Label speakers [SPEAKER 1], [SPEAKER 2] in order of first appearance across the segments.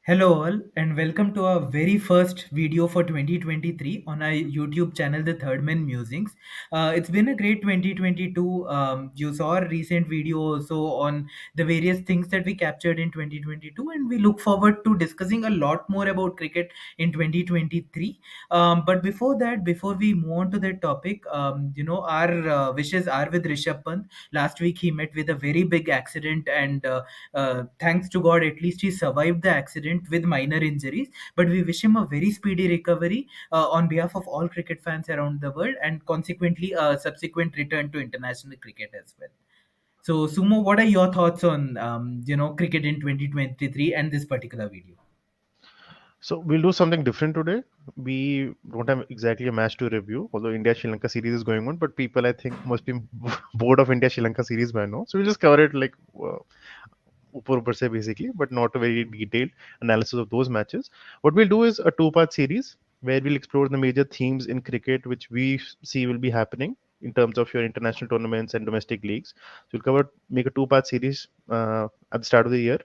[SPEAKER 1] Hello all and welcome to our very first video for 2023 on our YouTube channel, The Third Man Musings. It's been a great 2022. You saw a recent video also on the various things that we captured in 2022, and we look forward to discussing a lot more about cricket in 2023. But before that, before we move on to that topic, our wishes are with Rishabh Pant. Last week he met with a very big accident, and thanks to God, at least he survived the accident with minor injuries. But we wish him a very speedy recovery on behalf of all cricket fans around the world, and consequently a subsequent return to international cricket as well. So, Sumo, what are your thoughts on cricket in 2023 and this particular video?
[SPEAKER 2] So we'll do something different today. We don't have exactly a match to review, although India Sri Lanka series is going on. But people, I think, must be bored of India Sri Lanka series by now. So we'll just cover it like upar upar se basically, but not a very detailed analysis of those matches. What we'll do is a two-part series where we'll explore the major themes in cricket which we see will be happening in terms of your international tournaments and domestic leagues. So we'll make a two-part series at the start of the year.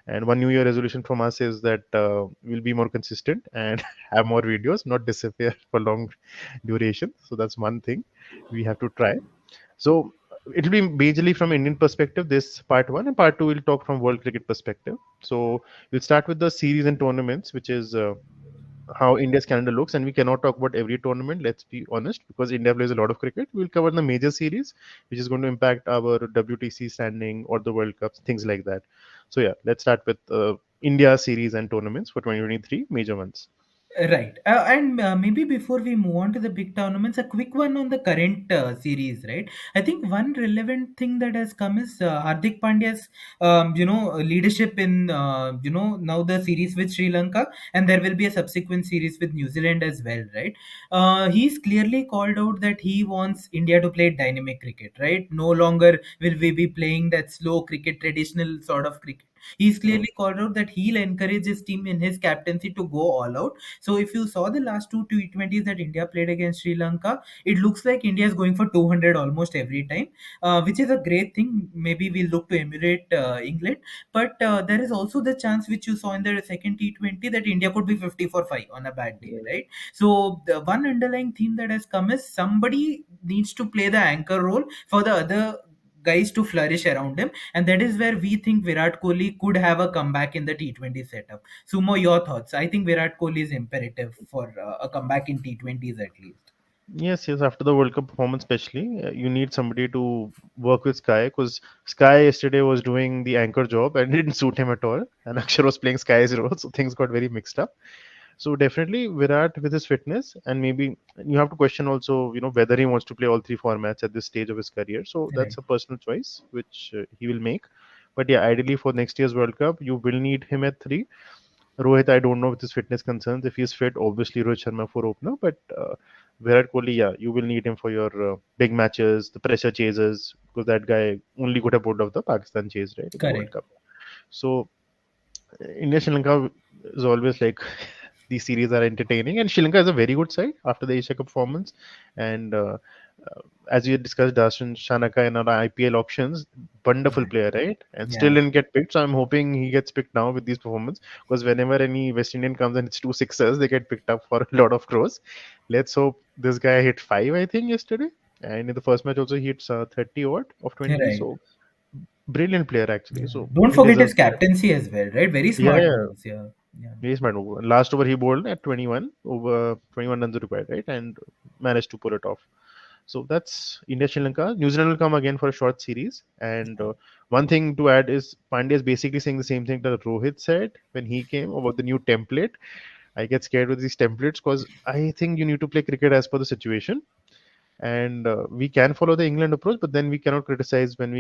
[SPEAKER 2] And one New Year resolution from us is that we'll be more consistent and have more videos, not disappear for long duration. So that's one thing we have to try. So it'll be majorly from Indian perspective, this part one, and part two we'll talk from world cricket perspective. So we'll start with the series and tournaments, which is how India's calendar looks, and we cannot talk about every tournament. Let's be honest, because India plays a lot of cricket. We'll cover the major series, which is going to impact our WTC standing or the World Cups, things like that. So yeah, let's start with India series and tournaments for 2023, major ones.
[SPEAKER 1] Right. And maybe before we move on to the big tournaments, a quick one on the current series, right? I think one relevant thing that has come is Hardik Pandya's, leadership in, now the series with Sri Lanka, and there will be a subsequent series with New Zealand as well, right? He's clearly called out that he wants India to play dynamic cricket, right? No longer will we be playing that slow cricket, traditional sort of cricket. He's clearly called out that he'll encourage his team in his captaincy to go all out. So if you saw the last two T20s that India played against Sri Lanka, it looks like India is going for 200 almost every time, which is a great thing. Maybe we'll look to emulate England, but there is also the chance which you saw in the second T20 that India could be 50 for 5 on a bad day, right? So the one underlying theme that has come is somebody needs to play the anchor role for the other guys to flourish around him, and that is where we think Virat Kohli could have a comeback in the T20 setup. Sumo, your thoughts? I think Virat Kohli is imperative for a comeback in T20s at least.
[SPEAKER 2] Yes, yes. After the World Cup performance, especially, you need somebody to work with Sky because Sky yesterday was doing the anchor job and it didn't suit him at all. And Akshar was playing Sky's role, so things got very mixed up. So definitely Virat with his fitness, and maybe you have to question also, whether he wants to play all three formats at this stage of his career. So
[SPEAKER 1] Right.
[SPEAKER 2] that's a personal choice which he will make. But yeah, ideally for next year's World Cup, you will need him at three. Rohit, I don't know with his fitness concerns. If he's fit, obviously Rohit Sharma for opener. But Virat Kohli, yeah, you will need him for your big matches, the pressure chases, because that guy only got a board of the Pakistan chase, right, in the World
[SPEAKER 1] Correct.
[SPEAKER 2] Cup. So India Sri Lanka is always like these series are entertaining, and Sri Lanka is a very good side after the Asia Cup performance. And as we had discussed, Darshan Shanaka in our IPL auctions, wonderful
[SPEAKER 1] Right.
[SPEAKER 2] player, right? And still
[SPEAKER 1] Yeah.
[SPEAKER 2] didn't get picked. So I'm hoping he gets picked now with these performance because whenever any West Indian comes and it's two sixers, they get picked up for a lot of throws. Let's hope this guy hit five, I think, yesterday. And in the first match also he hits 30 odd of 20.
[SPEAKER 1] Right.
[SPEAKER 2] So brilliant player actually.
[SPEAKER 1] Yeah.
[SPEAKER 2] So
[SPEAKER 1] Don't
[SPEAKER 2] he
[SPEAKER 1] forget
[SPEAKER 2] deserves.
[SPEAKER 1] his captaincy as well, right? Very
[SPEAKER 2] Yeah,
[SPEAKER 1] smart
[SPEAKER 2] yeah.
[SPEAKER 1] moves. Yeah. Yeah.
[SPEAKER 2] Very smart move. Last over he bowled at 21 over 21 runs required, right? And managed to pull it off. So that's India Sri Lanka. New Zealand will come again for a short series. And one thing to add is Pandya is basically saying the same thing that Rohit said when he came about the new template. I get scared with these templates because I think you need to play cricket as per the situation. And we can follow the England approach, but then we cannot criticize when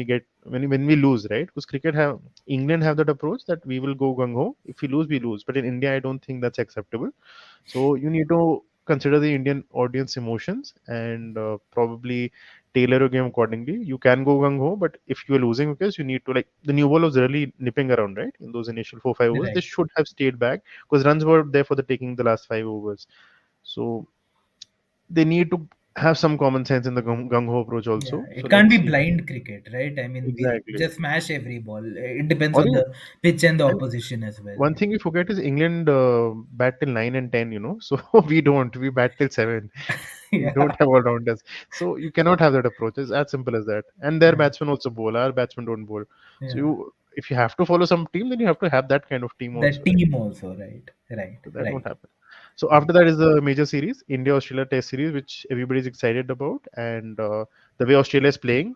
[SPEAKER 2] when we lose, right? Because cricket have England have that approach that we will go gung ho. If we lose, we lose. But in India, I don't think that's acceptable. So you need to consider the Indian audience emotions and probably tailor your game accordingly. You can go gung ho, but if you're losing wickets, you need to like the new ball was really nipping around, right? In those initial 4-5 overs, they
[SPEAKER 1] Right.
[SPEAKER 2] should have stayed back because runs were there for the taking the last 5 overs. So they need to. have some common sense in the gung ho approach
[SPEAKER 1] Yeah,
[SPEAKER 2] also. So
[SPEAKER 1] it can't
[SPEAKER 2] let's
[SPEAKER 1] be
[SPEAKER 2] see.
[SPEAKER 1] blind cricket, right? I mean, we
[SPEAKER 2] Exactly.
[SPEAKER 1] just smash every ball. It depends
[SPEAKER 2] Or
[SPEAKER 1] on the pitch and the
[SPEAKER 2] and
[SPEAKER 1] opposition as well.
[SPEAKER 2] one thing we forget is England bat till 9 and 10. So we don't. We bat till 7. We
[SPEAKER 1] Yeah,
[SPEAKER 2] don't have all rounders. So you cannot have that approach. It's as simple as that. And their
[SPEAKER 1] yeah,
[SPEAKER 2] batsmen also bowl. Our batsmen don't bowl. So
[SPEAKER 1] yeah.
[SPEAKER 2] you, if you have to follow some team, then you have to have that kind of team
[SPEAKER 1] The
[SPEAKER 2] also, right?
[SPEAKER 1] team also, right, right,
[SPEAKER 2] So that won't
[SPEAKER 1] right.
[SPEAKER 2] happen. So after that is the major series, India Australia Test series, which everybody's excited about, and the way Australia is playing,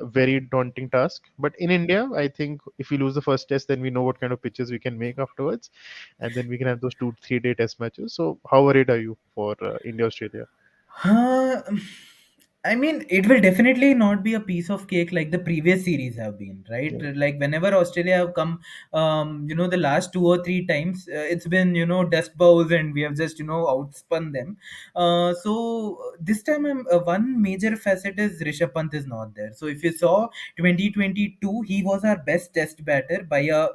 [SPEAKER 2] very daunting task. But in India, I think if we lose the first test, then we know what kind of pitches we can make afterwards, and then we can have those 2 3 day test matches. So how worried are you for India Australia?
[SPEAKER 1] Uh, I mean, it will definitely not be a piece of cake like the previous series have been, right?
[SPEAKER 2] Yeah.
[SPEAKER 1] Like whenever Australia have come, the last 2 or 3 times, it's been dust bowls, and we have just outspun them. So this time, one major facet is Rishabh Pant is not there. So if you saw 2022, he was our best test batter by a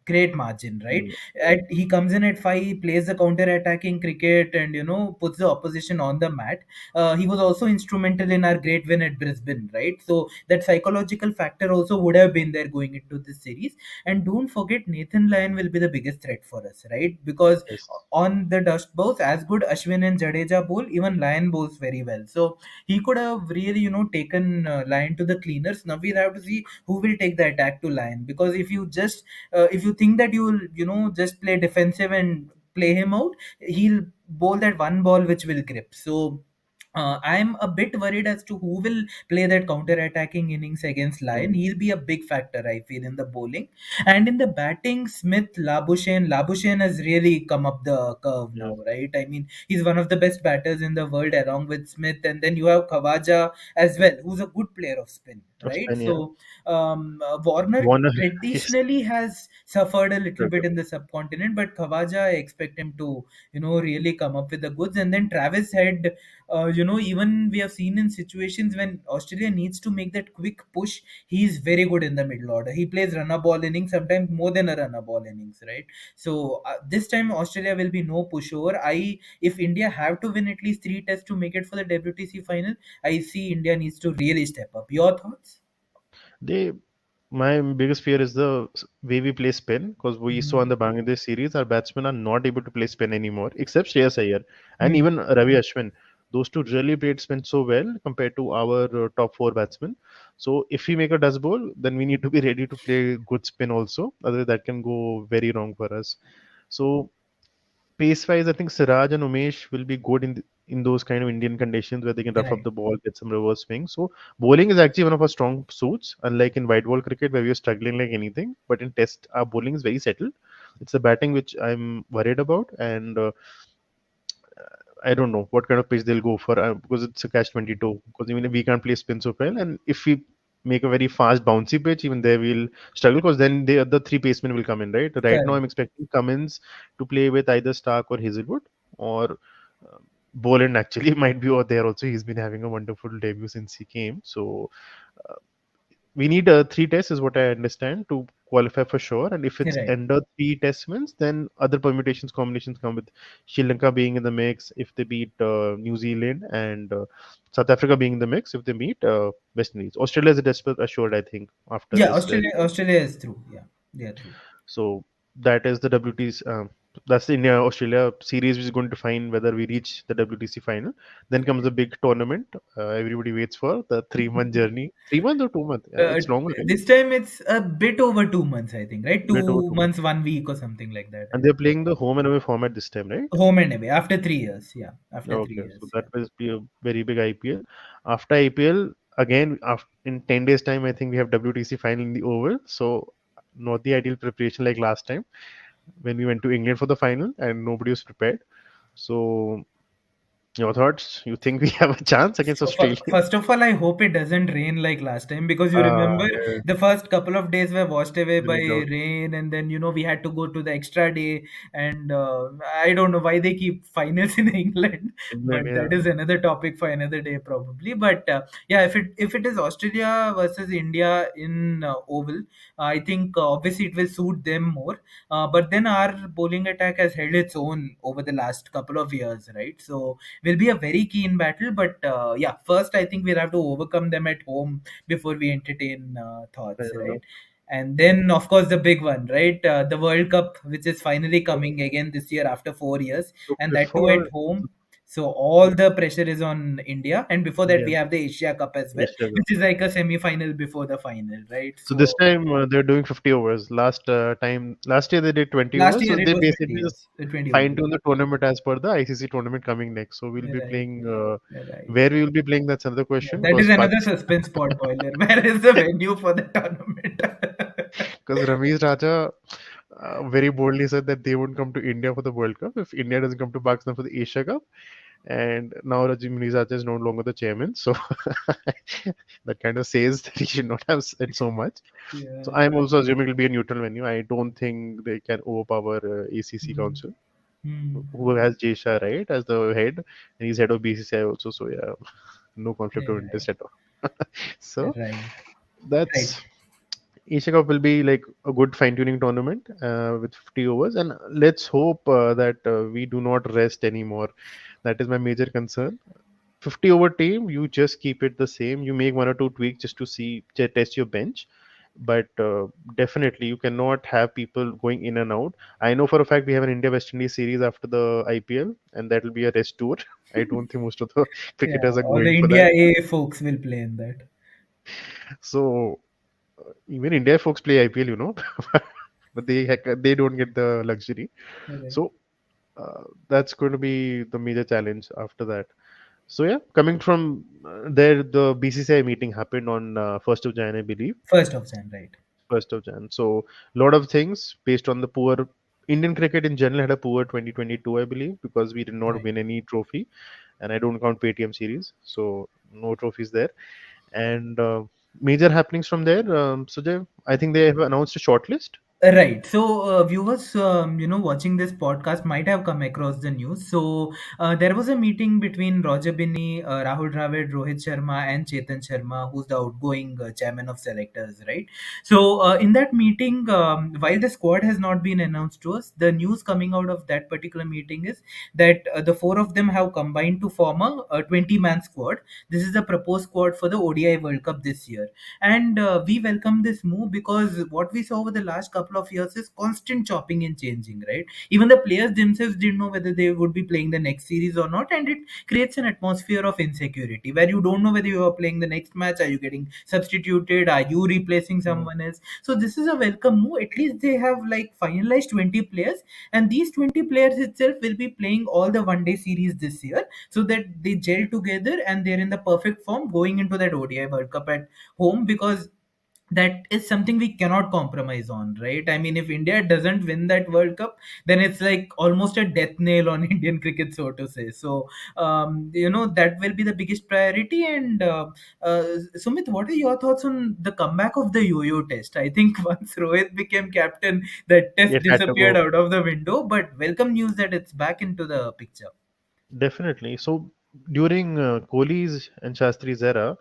[SPEAKER 1] great margin, right?
[SPEAKER 2] Mm,
[SPEAKER 1] He comes in at 5, he plays the counter attacking cricket, and puts the opposition on the mat. He was also instrumental in our great win at Brisbane, right? So that psychological factor also would have been there going into this series. And don't forget, Nathan Lyon will be the biggest threat for us, right? Because
[SPEAKER 2] yes.
[SPEAKER 1] on the dust bowls, as good Ashwin and Jadeja bowl, even Lyon bowls very well. So he could have really, taken Lyon to the cleaners. Now we have to see who will take the attack to Lyon, because if you think that you will, just play defensive and play him out, he'll bowl that one ball which will grip. So I'm a bit worried as to who will play that counter-attacking innings against Lyon.
[SPEAKER 2] Mm,
[SPEAKER 1] He'll be a big factor, I feel, in the bowling. And in the batting, Smith, Labuschagne has really come up the curve
[SPEAKER 2] yeah.
[SPEAKER 1] now, right? I mean, he's one of the best batters in the world along with Smith. And then you have Khawaja as well, who's a good player of spin,
[SPEAKER 2] Of
[SPEAKER 1] right?
[SPEAKER 2] Spain, yeah.
[SPEAKER 1] So Warner
[SPEAKER 2] Warner, yes.
[SPEAKER 1] traditionally has suffered a little bit
[SPEAKER 2] Struggle.
[SPEAKER 1] in the subcontinent, but Khawaja, I expect him to, really come up with the goods. And then Travis Head, even we have seen in situations when Australia needs to make that quick push, he's very good in the middle order. He plays runner ball innings, sometimes more than a runner ball innings, right? So this time Australia will be no pushover. If India have to win at least 3 tests to make it for the WTC final, I see India needs to really step up. Your thoughts?
[SPEAKER 2] They My biggest fear is the way we play spin because we saw in
[SPEAKER 1] Mhm.
[SPEAKER 2] the Bangladesh series our batsmen are not able to play spin anymore except Shreyas Iyer and
[SPEAKER 1] Hmm.
[SPEAKER 2] even Ravi Ashwin. Those two really played spin so well compared to our top 4 batsmen. So if we make a dust bowl, then we need to be ready to play good spin also. Otherwise, that can go very wrong for us. So pace wise, I think Siraj and Umesh will be good in those kind of Indian conditions where they can rough up
[SPEAKER 1] Right.
[SPEAKER 2] the ball, get some reverse swing. So bowling is actually one of our strong suits, unlike in white ball cricket where we are struggling like anything. But in test, our bowling is very settled. It's the batting which I'm worried about, and I don't know what kind of pitch they'll go for because it's a catch 22. Because even if we can't play spin so well, and if we make a very fast bouncy pitch, even there we'll struggle because then the other 3 pacemen will come in, right? Right now,
[SPEAKER 1] Correct.
[SPEAKER 2] I'm expecting Cummins to play with either Stark or Hazelwood or Boland actually might be over there also. He's been having a wonderful debut since he came. So we need 3 tests, is what I understand, to qualify for sure. And if it's
[SPEAKER 1] Right.
[SPEAKER 2] under 3 test wins, then other permutations, combinations come with Sri Lanka being in the mix if they beat New Zealand and South Africa being in the mix if they meet West Indies. Australia is a desperate assured, I think, after
[SPEAKER 1] Yeah,
[SPEAKER 2] this.
[SPEAKER 1] Australia is through. Yeah, they are through.
[SPEAKER 2] So that is the WT's. That's the India Australia series, which is going to define whether we reach the WTC final. Then comes the big tournament. Everybody waits for the 3 month journey. 3 months or 2 months?
[SPEAKER 1] Uh,
[SPEAKER 2] It's longer, right?
[SPEAKER 1] this time it's a bit over 2 months, I think, right?
[SPEAKER 2] Bit over
[SPEAKER 1] Two
[SPEAKER 2] 2 months.
[SPEAKER 1] months, 1 week, or something like that, I
[SPEAKER 2] And they're
[SPEAKER 1] think.
[SPEAKER 2] playing the home and away format this time, right?
[SPEAKER 1] Home and away after 3 years. Yeah, after three
[SPEAKER 2] Okay, so
[SPEAKER 1] years.
[SPEAKER 2] that
[SPEAKER 1] Yeah.
[SPEAKER 2] will be a very big IPL. After IPL, again, after, in 10 days' time, I think we have WTC final in the Oval. So, not the ideal preparation like last time when we went to England for the final and nobody was prepared. So, your thoughts? You think we have a chance against
[SPEAKER 1] So
[SPEAKER 2] Australia?
[SPEAKER 1] first of all, I hope it doesn't rain like last time, because you remember
[SPEAKER 2] Yeah,
[SPEAKER 1] the first couple of days were washed away by
[SPEAKER 2] rained out.
[SPEAKER 1] rain, and then we had to go to the extra day, and I don't know why they keep finals in England,
[SPEAKER 2] England,
[SPEAKER 1] but
[SPEAKER 2] yeah.
[SPEAKER 1] that is another topic for another day probably. But yeah, if it is Australia versus India in Oval, I think obviously it will suit them more. But then our bowling attack has held its own over the last couple of years, right? So will be a very keen battle. But yeah, first I think we'll have to overcome them at home before we entertain thoughts,
[SPEAKER 2] Fair
[SPEAKER 1] right?
[SPEAKER 2] enough.
[SPEAKER 1] And then, of course, the big one, right? The World Cup, which is finally coming again this year after 4 years,
[SPEAKER 2] So
[SPEAKER 1] and that too at
[SPEAKER 2] before,
[SPEAKER 1] home. So all the pressure is on India, and before that, we
[SPEAKER 2] yeah,
[SPEAKER 1] have the Asia Cup as well,
[SPEAKER 2] Asia Cup.
[SPEAKER 1] which is like a semi-final before the final, right?
[SPEAKER 2] So this
[SPEAKER 1] So
[SPEAKER 2] time they're doing 50 overs. Last year they did 20
[SPEAKER 1] last
[SPEAKER 2] overs.
[SPEAKER 1] year
[SPEAKER 2] So
[SPEAKER 1] it
[SPEAKER 2] they
[SPEAKER 1] was 20
[SPEAKER 2] basically just
[SPEAKER 1] years, 20
[SPEAKER 2] fine
[SPEAKER 1] overs.
[SPEAKER 2] tune the tournament as per the ICC tournament coming next. So we'll be
[SPEAKER 1] Right,
[SPEAKER 2] playing.
[SPEAKER 1] right.
[SPEAKER 2] Where we will be playing, that's another
[SPEAKER 1] Yeah,
[SPEAKER 2] question.
[SPEAKER 1] that is
[SPEAKER 2] Because
[SPEAKER 1] another suspense spot boiler. Where is the venue for the tournament?
[SPEAKER 2] Ramesh Raja very boldly said that they won't come to India for the World Cup if India doesn't come to Pakistan for the Asia Cup. And now Rajiv Raja is no longer the chairman. So that kind of says that he should not have said so much. So
[SPEAKER 1] Yeah.
[SPEAKER 2] I'm also assuming it'll be a neutral venue. I don't think they can overpower ACC
[SPEAKER 1] Hmm.
[SPEAKER 2] Council,
[SPEAKER 1] Hmm.
[SPEAKER 2] who has Jay Shah, right, as the head, and he's head of BCCI also. So yeah, no conflict of
[SPEAKER 1] Yeah,
[SPEAKER 2] interest at all. So
[SPEAKER 1] right, right.
[SPEAKER 2] that's Asia Cup will be like a good fine-tuning tournament with 50 overs, and let's hope that we do not rest anymore. That is my major concern. 50 over team, you just keep it the same. You make one or two tweaks just to see, test your bench. But definitely, you cannot have people going in and out. I know for a fact we have an India West Indies series after the IPL, and that will be a rest tour. I don't think most of the
[SPEAKER 1] Yeah,
[SPEAKER 2] cricketers are
[SPEAKER 1] all the
[SPEAKER 2] going for
[SPEAKER 1] India
[SPEAKER 2] that.
[SPEAKER 1] A folks will play in that.
[SPEAKER 2] So even India folks play IPL, but they don't get the luxury.
[SPEAKER 1] Right.
[SPEAKER 2] So that's going to be the major challenge after that. So yeah, coming from there, the BCCI meeting happened on 1st of Jan, I believe.
[SPEAKER 1] First of Jan, right?
[SPEAKER 2] 1st of Jan. So a lot of things based on the poor Indian cricket in general had a poor 2022, I believe, because we did not
[SPEAKER 1] Right.
[SPEAKER 2] win any trophy, and I don't count Paytm series, so no trophies there. And major happenings from there. Sujay, I think they have announced a shortlist.
[SPEAKER 1] Right. So, viewers, watching this podcast might have come across the news. So, there was a meeting between Roger Binney, Rahul Dravid, Rohit Sharma, and Chetan Sharma, who's the outgoing chairman of selectors, right? So, in that meeting, while the squad has not been announced to us, the news coming out of that particular meeting is that the four of them have combined to form a 20-man squad. This is the proposed squad for the ODI World Cup this year, and we welcome this move because what we saw over the last couple of years is constant chopping and changing, right? Even the players themselves didn't know whether they would be playing the next series or not, and it creates an atmosphere of insecurity where you don't know whether you are playing the next match, are you getting substituted, are you replacing
[SPEAKER 2] Mm.
[SPEAKER 1] someone else. So this is a welcome move. At least they have like finalized 20 players, and these 20 players itself will be playing all the one day series this year, so that they gel together and they're in the perfect form going into that ODI World Cup at home, because that is something we cannot compromise on, right? I mean, if India doesn't win that World Cup, then it's like almost a death nail on Indian cricket, so to say. So that will be the biggest priority. And Sumit, what are your thoughts on the comeback of the yo-yo test? I think once Rohit became captain, that test
[SPEAKER 2] It had to
[SPEAKER 1] disappeared
[SPEAKER 2] go.
[SPEAKER 1] out of the window, but welcome news that it's back into the picture.
[SPEAKER 2] Definitely. So during Kohli's and Shastri's era,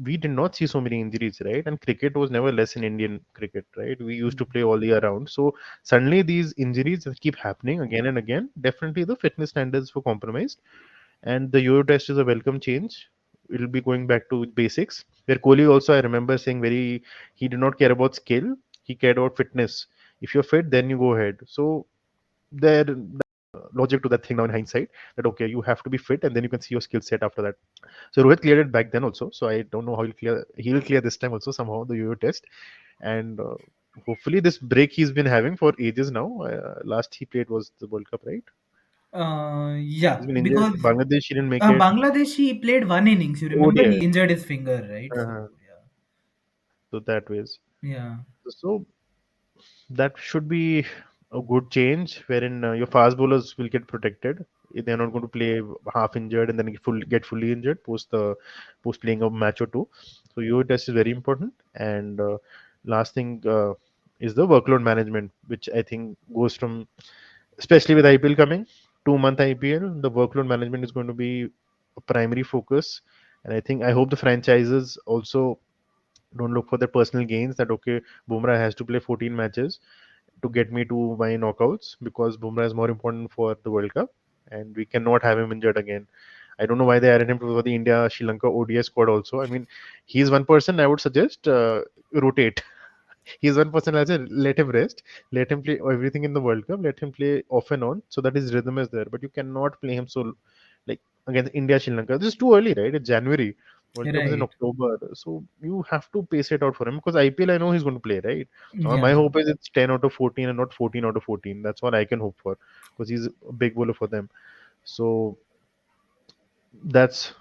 [SPEAKER 2] we did not see so many injuries, right? And cricket was never less in Indian cricket, right? We used to play all year round. So suddenly these injuries that keep happening again and again. Definitely the fitness standards were compromised, and the Euro test is a welcome change. It'll be going back to basics. Where Kohli also, I remember saying he did not care about skill. He cared about fitness. If you're fit, then you go ahead. So there logic to that thing now in hindsight, that okay, you have to be fit and then you can see your skill set after that. So Rohit cleared it back then also, so I don't know how he'll clear this time also somehow the Euro test. And hopefully this break he's been having for ages now, last he played was the World Cup, right?
[SPEAKER 1] Yeah,
[SPEAKER 2] He's been injured.
[SPEAKER 1] because
[SPEAKER 2] Bangladesh, he didn't make it.
[SPEAKER 1] Bangladesh, he played one innings. You remember
[SPEAKER 2] ODI.
[SPEAKER 1] he injured his finger, right? So
[SPEAKER 2] uh so that ways.
[SPEAKER 1] yeah,
[SPEAKER 2] So that should be a good change wherein your fast bowlers will get protected. They're not going to play half injured and then get fully injured post playing a match or two. So your test is very important. And last thing is the workload management, which I think goes from, especially with IPL coming, 2 month IPL, the workload management is going to be a primary focus. And I hope the franchises also don't look for their personal gains, that okay, Bumrah has to play 14 matches to get me to my knockouts, because Bumrah is more important for the World Cup. and we cannot have him injured again. I don't know why they added him to the India Sri Lanka ODI squad also. I mean, he's one person I would suggest rotate. He's one person I said let him rest, let him play everything in the World Cup, let him play off and on so that his rhythm is there. But you cannot play him so like against India Sri Lanka. This is too early, right? It's January. World Cup is in
[SPEAKER 1] Right.
[SPEAKER 2] October, so you have to pace it out for him because IPL I know he's going to play, right? My
[SPEAKER 1] Yeah.
[SPEAKER 2] hope is it's 10 out of 14 and not 14 out of 14. That's what I can hope for because he's a big bowler for them. So that's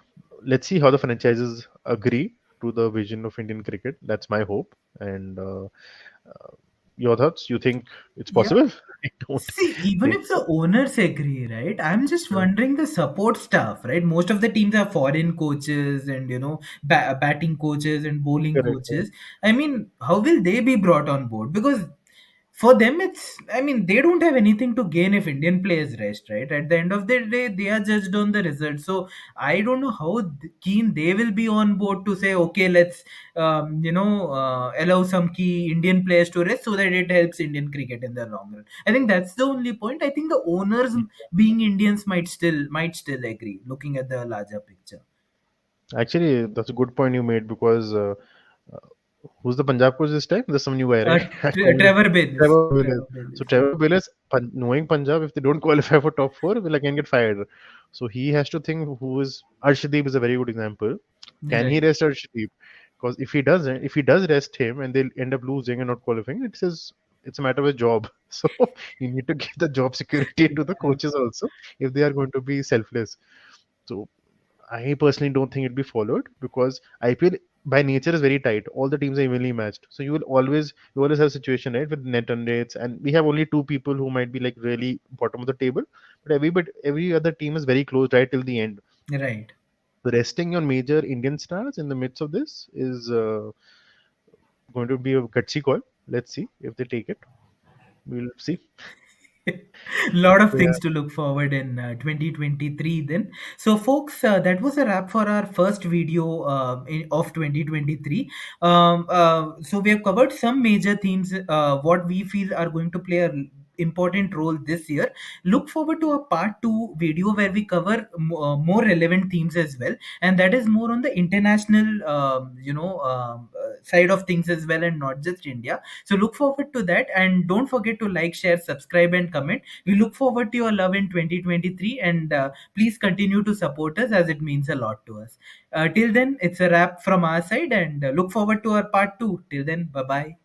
[SPEAKER 2] let's see how the franchises agree to the vision of Indian cricket. That's my hope. And your thoughts? You think it's
[SPEAKER 1] Yeah.
[SPEAKER 2] possible? I don't
[SPEAKER 1] See, even
[SPEAKER 2] think
[SPEAKER 1] if the
[SPEAKER 2] so.
[SPEAKER 1] owners agree, right? I'm just
[SPEAKER 2] Yeah,
[SPEAKER 1] wondering the support staff, right? Most of the teams are foreign coaches and, batting coaches and bowling
[SPEAKER 2] correct.
[SPEAKER 1] coaches. I mean, how will they be brought on board? Because for them, I mean, they don't have anything to gain if Indian players rest, right? At the end of the day, they are judged on the result. So I don't know how keen they will be on board to say, okay, let's, allow some key Indian players to rest so that it helps Indian cricket in the long run. I think that's the only point. I think the owners, being Indians, might still agree, looking at the larger picture.
[SPEAKER 2] Actually, that's a good point you made because uh, who's the Punjab coach this time? There's some new guy,
[SPEAKER 1] Uh,
[SPEAKER 2] right? I forgot.
[SPEAKER 1] Trevor Bayliss.
[SPEAKER 2] Trevor Willis.
[SPEAKER 1] Trevor
[SPEAKER 2] So
[SPEAKER 1] Bayliss.
[SPEAKER 2] Trevor Willis, knowing Punjab, if they don't qualify for top four, will again get fired. So he has to think who is Arshdeep is a very good example. Can he
[SPEAKER 1] Right.
[SPEAKER 2] rest Arshdeep? Because if he doesn't, if he does rest him and they'll end up losing and not qualifying, it's a matter of a job. So you need to give the job security to the coaches also if they are going to be selfless. So I personally don't think it'll be followed because IPL by nature is very tight. All the teams are evenly matched. So you always have a situation, right, with net run rates, and we have only two people who might be like really bottom of the table, but every other team is very close right till the end.
[SPEAKER 1] Right.
[SPEAKER 2] So resting on major Indian stars in the midst of this is going to be a gutsy call. Let's see if they take it. We'll see.
[SPEAKER 1] Lot of
[SPEAKER 2] Yeah.
[SPEAKER 1] things to look forward in 2023 then. So folks, that was a wrap for our first video of 2023. So we have covered some major themes, what we feel are going to play a important role this year. Look forward to a part 2 video where we cover more relevant themes as well, and that is more on the international side of things as well, and not just India. So look forward to that, and don't forget to like, share, subscribe, and comment. We look forward to your love in 2023, and please continue to support us as it means a lot to us. Till then, it's a wrap from our side, and look forward to our part 2. Till then, bye bye.